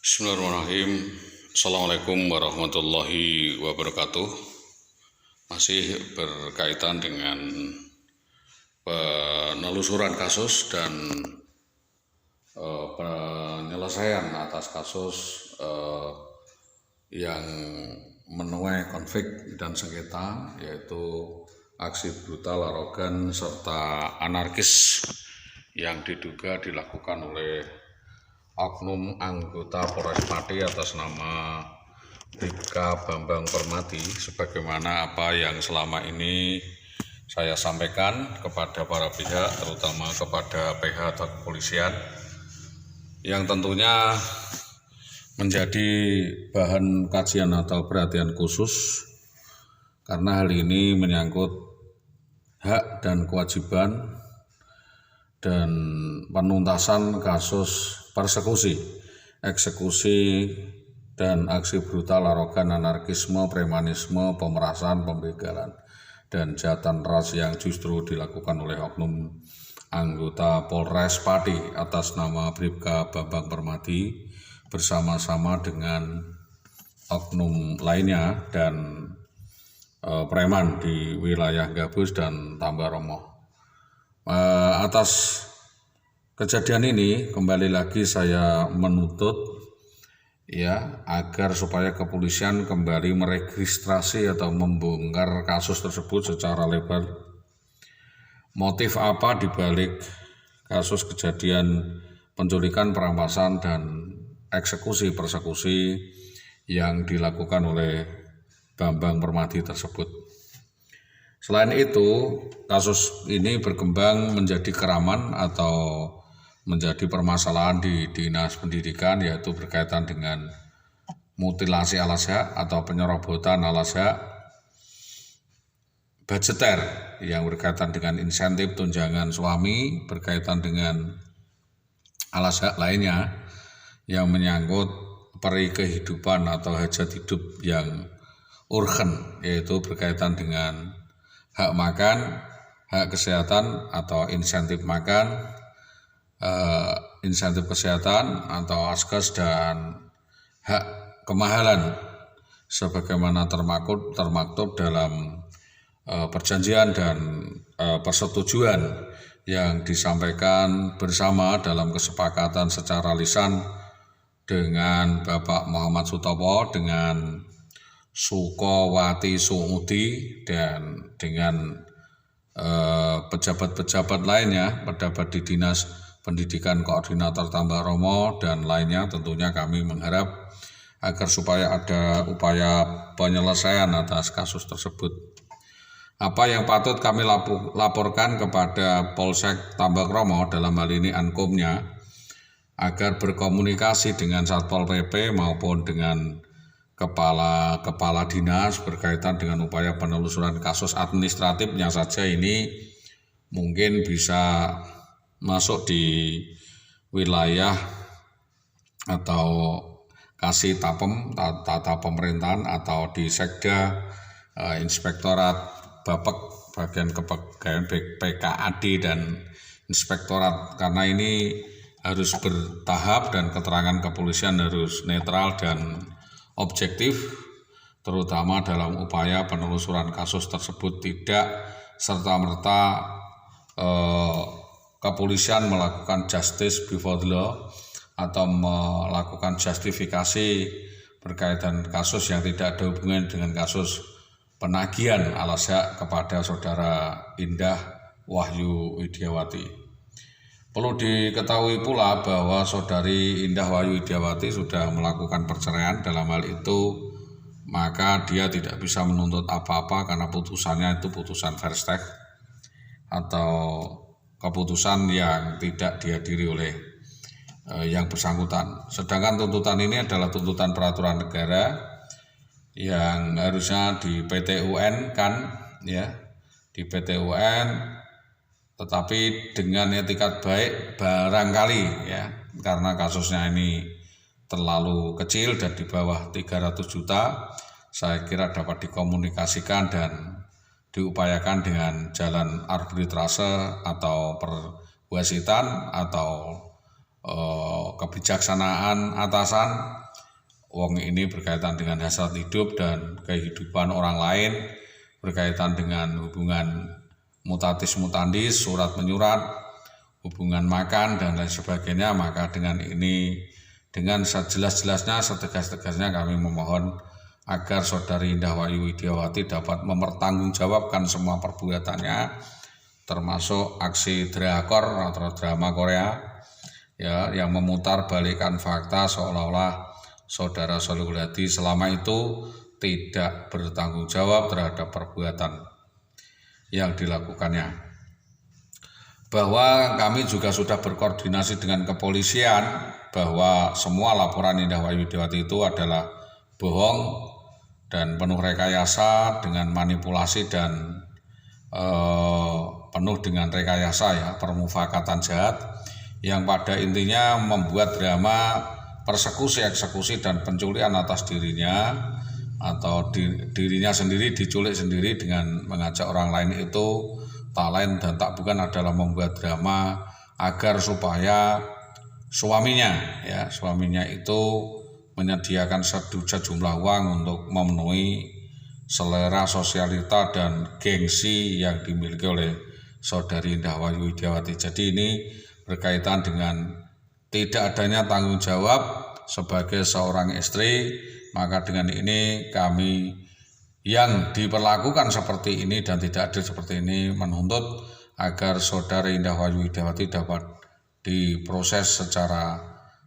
Bismillahirrahmanirrahim. Assalamualaikum warahmatullahi wabarakatuh. Masih berkaitan dengan penelusuran kasus dan penyelesaian atas kasus yang menuai konflik dan sengketa, yaitu aksi brutal, arogan, serta anarkis yang diduga dilakukan oleh oknum anggota Polres Pati atas nama Bribka Bambang Permadi, sebagaimana apa yang selama ini saya sampaikan kepada para pihak, terutama kepada pihak kepolisian, yang tentunya menjadi bahan kajian atau perhatian khusus karena hal ini menyangkut hak dan kewajiban dan penuntasan kasus persekusi, eksekusi, dan aksi brutal, arogan, anarkisme, premanisme, pemerasan, pembegalan, dan kejahatan ras yang justru dilakukan oleh oknum anggota Polres Pati atas nama Bribka Bambang Permadi bersama-sama dengan oknum lainnya dan preman di wilayah Gabus dan Tambaromo. Atas kejadian ini kembali lagi saya menuntut agar supaya kepolisian kembali meregistrasi atau membongkar kasus tersebut secara lebar. Motif apa dibalik kasus kejadian penculikan, perampasan, dan eksekusi persekusi yang dilakukan oleh Bambang Permadi tersebut. Selain itu, kasus ini berkembang menjadi keraman atau menjadi permasalahan di Dinas Pendidikan, yaitu berkaitan dengan mutilasi alas hak atau penyerobotan alas hak, budgeter yang berkaitan dengan insentif tunjangan suami, berkaitan dengan alas hak lainnya yang menyangkut peri kehidupan atau hajat hidup yang urgen, yaitu berkaitan dengan hak makan, hak kesehatan atau insentif makan, insentif kesehatan atau askes, dan hak kemahalan sebagaimana termaktub dalam perjanjian dan persetujuan yang disampaikan bersama dalam kesepakatan secara lisan dengan Bapak Muhammad Sutopo, dengan Sukowati Sungudi, dan dengan pejabat-pejabat lainnya, pejabat di Dinas Pendidikan Koordinator Tambaromo dan lainnya. Tentunya kami mengharap agar supaya ada upaya penyelesaian atas kasus tersebut. Apa yang patut kami laporkan kepada Polsek Tambaromo, dalam hal ini Ankomnya, agar berkomunikasi dengan Satpol PP maupun dengan kepala dinas berkaitan dengan upaya penelusuran kasus administratifnya saja. Ini mungkin bisa masuk di wilayah atau kasih tata pemerintahan atau di Sekda, Inspektorat Bapek, bagian kepegawaian PKAD dan Inspektorat, karena ini harus bertahap dan keterangan kepolisian harus netral dan objektif, terutama dalam upaya penelusuran kasus tersebut. Tidak serta-merta kepolisian melakukan justice before the law atau melakukan justifikasi berkaitan kasus yang tidak ada hubungan dengan kasus penagihan alas hak kepada saudara Indah Wahyu Widiawati. Perlu diketahui pula bahwa saudari Indah Wahyu Widiawati sudah melakukan perceraian. Dalam hal itu, maka dia tidak bisa menuntut apa-apa karena putusannya itu putusan verstek atau keputusan yang tidak dihadiri oleh yang bersangkutan. Sedangkan tuntutan ini adalah tuntutan peraturan negara yang harusnya di PT-UN kan, di PT-UN, tetapi dengan etikat baik barangkali karena kasusnya ini terlalu kecil dan di bawah 300 juta, saya kira dapat dikomunikasikan dan diupayakan dengan jalan arbitrase atau perwasitan atau kebijaksanaan atasan. Wong ini berkaitan dengan hasrat hidup dan kehidupan orang lain, berkaitan dengan hubungan mutatis mutandis, surat menyurat, hubungan makan dan lain sebagainya. Maka dengan ini, dengan sejelas-jelasnya, setegas-tegasnya kami memohon agar Saudari Indah Wahyu Widiawati dapat mempertanggungjawabkan semua perbuatannya, termasuk aksi drakor atau drama Korea ya, yang memutar balikan fakta seolah-olah Saudara Sholihul Hadi selama itu tidak bertanggung jawab terhadap perbuatan yang dilakukannya. Bahwa kami juga sudah berkoordinasi dengan kepolisian bahwa semua laporan Indah Wahyu Widiawati itu adalah bohong dan penuh rekayasa dengan manipulasi dan penuh dengan rekayasa ya, permufakatan jahat yang pada intinya membuat drama persekusi, eksekusi dan penculikan atas dirinya atau dirinya sendiri diculik sendiri dengan mengajak orang lain. Itu tak lain dan tak bukan adalah membuat drama agar supaya suaminya itu menyediakan sejumlah uang untuk memenuhi selera sosialita dan gengsi yang dimiliki oleh Saudari Indah Wahyu Widiawati. Jadi ini berkaitan dengan tidak adanya tanggung jawab sebagai seorang istri. Maka dengan ini kami yang diperlakukan seperti ini dan tidak adil seperti ini menuntut agar Saudari Indah Wahyu Widiawati dapat diproses secara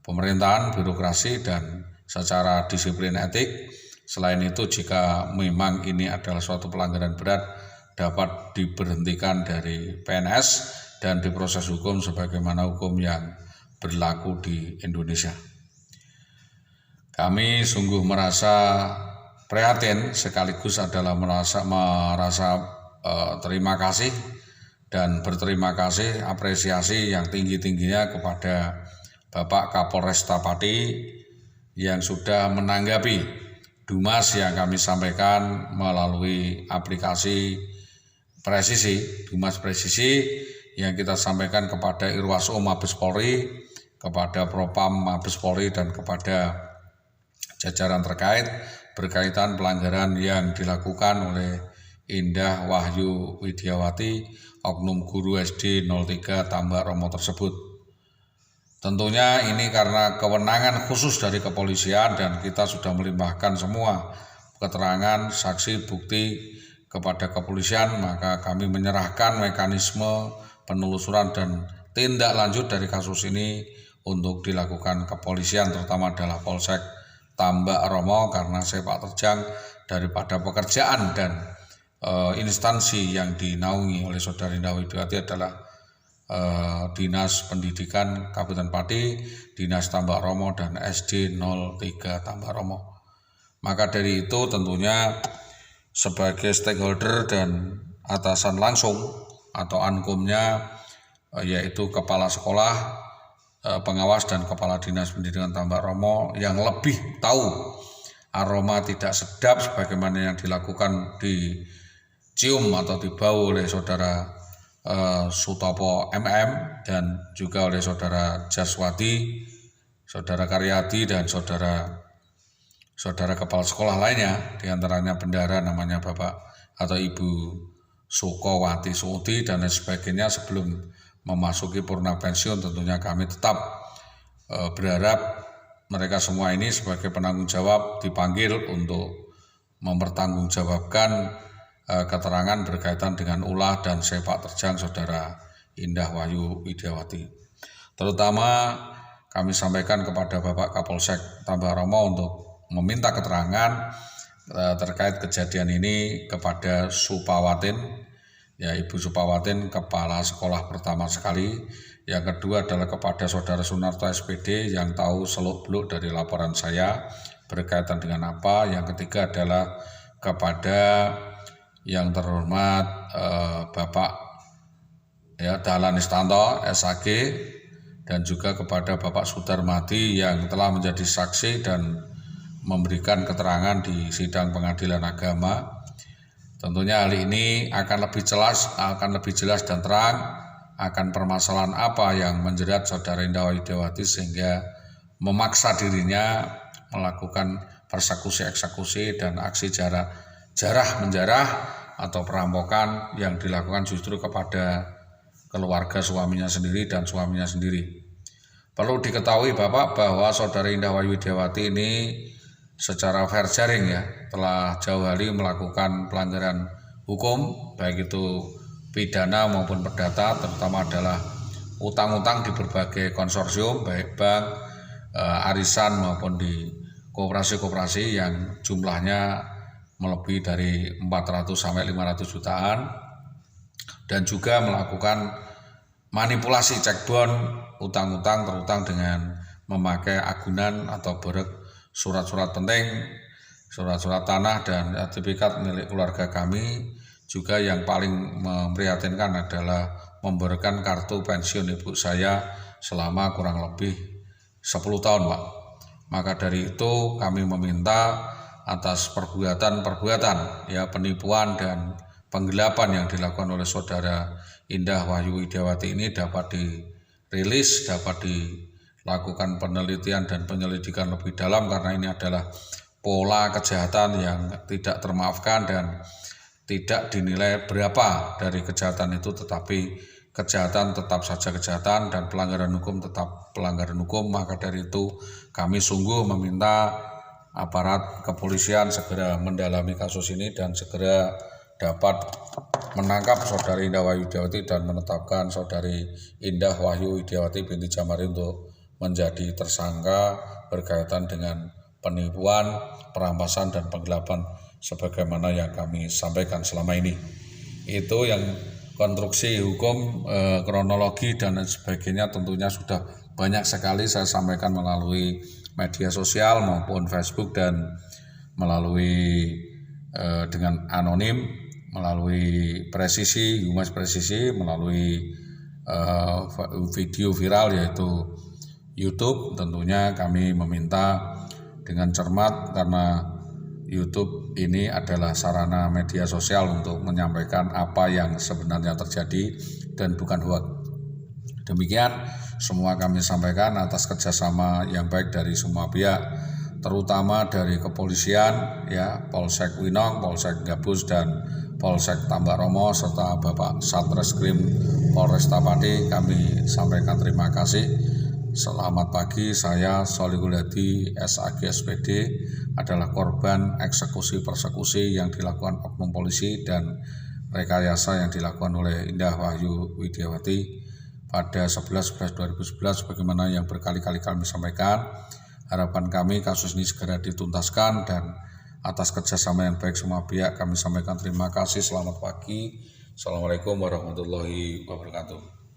pemerintahan, birokrasi dan secara disiplin etik. Selain itu, jika memang ini adalah suatu pelanggaran berat, dapat diberhentikan dari PNS dan diproses hukum sebagaimana hukum yang berlaku di Indonesia. Kami sungguh merasa prihatin sekaligus adalah merasa terima kasih dan berterima kasih, apresiasi yang tinggi-tingginya kepada Bapak Kapolresta Pati yang sudah menanggapi Dumas yang kami sampaikan melalui aplikasi Presisi, Dumas Presisi yang kita sampaikan kepada Irwasum Mabes Polri, kepada Propam Mabes Polri dan kepada jajaran terkait berkaitan pelanggaran yang dilakukan oleh Indah Wahyu Widiawati, oknum guru SD 03 Tambak Romo tersebut. Tentunya ini karena kewenangan khusus dari kepolisian dan kita sudah melimpahkan semua keterangan, saksi, bukti kepada kepolisian, maka kami menyerahkan mekanisme penelusuran dan tindak lanjut dari kasus ini untuk dilakukan kepolisian, terutama adalah Polsek Tambak Romo, karena sepak terjang daripada pekerjaan dan instansi yang dinaungi oleh Saudari Indah Widiawati adalah Dinas Pendidikan Kabupaten Pati, Dinas Tambak Romo dan SD 03 Tambak Romo. Maka dari itu tentunya sebagai stakeholder dan atasan langsung atau ankumnya yaitu kepala sekolah, pengawas dan kepala dinas pendidikan Tambak Romo yang lebih tahu aroma tidak sedap sebagaimana yang dilakukan dicium atau dibau oleh Saudara Sutopo MM dan juga oleh Saudara Jaswadi, Saudara Karyadi dan saudara kepala sekolah lainnya, diantaranya bendahara namanya Bapak atau Ibu Sukowati Sudi dan lain sebagainya. Sebelum memasuki purna pensiun, tentunya kami tetap berharap mereka semua ini sebagai penanggung jawab dipanggil untuk mempertanggungjawabkan keterangan berkaitan dengan ulah dan sepak terjang Saudara Indah Wahyu Widiawati. Terutama kami sampaikan kepada Bapak Kapolsek Tambak Romo untuk meminta keterangan terkait kejadian ini kepada Supawatin, ya Ibu Supawatin, kepala sekolah pertama sekali. Yang kedua adalah kepada Saudara Sunarto SPD yang tahu seluk-beluk dari laporan saya berkaitan dengan apa. Yang ketiga adalah kepada yang terhormat Bapak Dahlan Istanto SAG dan juga kepada Bapak Sudarmadi yang telah menjadi saksi dan memberikan keterangan di sidang pengadilan agama. Tentunya hal ini akan lebih jelas dan terang akan permasalahan apa yang menjerat saudara Indah Widiawati sehingga memaksa dirinya melakukan persekusi-eksekusi dan aksi jarah-menjarah atau perampokan yang dilakukan justru kepada keluarga suaminya sendiri dan suaminya sendiri. Perlu diketahui Bapak bahwa saudara Indah Widiawati ini secara fair sharing ya telah jauh hari melakukan pelanggaran hukum baik itu pidana maupun perdata, terutama adalah utang-utang di berbagai konsorsium baik bank, arisan maupun di koperasi-koperasi yang jumlahnya melebihi dari 400 sampai 500 jutaan, dan juga melakukan manipulasi cekbon utang-utang terutang dengan memakai agunan atau borek surat-surat penting, surat-surat tanah dan sertifikat milik keluarga kami. Juga yang paling memprihatinkan adalah memberikan kartu pensiun ibu saya selama kurang lebih 10 tahun Pak. Maka dari itu kami meminta atas perbuatan ya penipuan dan penggelapan yang dilakukan oleh saudara Indah Widiawati ini dapat dirilis, dapat dilakukan penelitian dan penyelidikan lebih dalam, karena ini adalah pola kejahatan yang tidak termaafkan dan tidak dinilai berapa dari kejahatan itu, tetapi kejahatan tetap saja kejahatan dan pelanggaran hukum tetap pelanggaran hukum. Maka dari itu kami sungguh meminta aparat kepolisian segera mendalami kasus ini dan segera dapat menangkap saudari Indah Widiawati dan menetapkan saudari Indah Widiawati binti Jamari untuk menjadi tersangka berkaitan dengan penipuan, perampasan dan penggelapan sebagaimana yang kami sampaikan selama ini. Itu yang konstruksi hukum, kronologi dan sebagainya tentunya sudah banyak sekali saya sampaikan melalui media sosial maupun Facebook dan melalui dengan anonim, melalui presisi, Humas Presisi, melalui video viral yaitu YouTube. Tentunya kami meminta dengan cermat karena YouTube ini adalah sarana media sosial untuk menyampaikan apa yang sebenarnya terjadi dan bukan hoax. Demikian semua kami sampaikan atas kerjasama yang baik dari semua pihak, terutama dari kepolisian ya, Polsek Winong, Polsek Gabus dan Polsek Tambak Romo serta Bapak Satreskrim Polresta Pati. Kami sampaikan terima kasih. Selamat pagi, saya Solihul Hadi SAG SPD adalah korban eksekusi persekusi yang dilakukan oknum polisi dan rekayasa yang dilakukan oleh Indah Widiawati pada 11/11/2011 sebagaimana yang berkali-kali kami sampaikan. Harapan kami kasus ini segera dituntaskan dan atas kerjasama yang baik semua pihak kami sampaikan terima kasih. Selamat pagi. Assalamualaikum warahmatullahi wabarakatuh.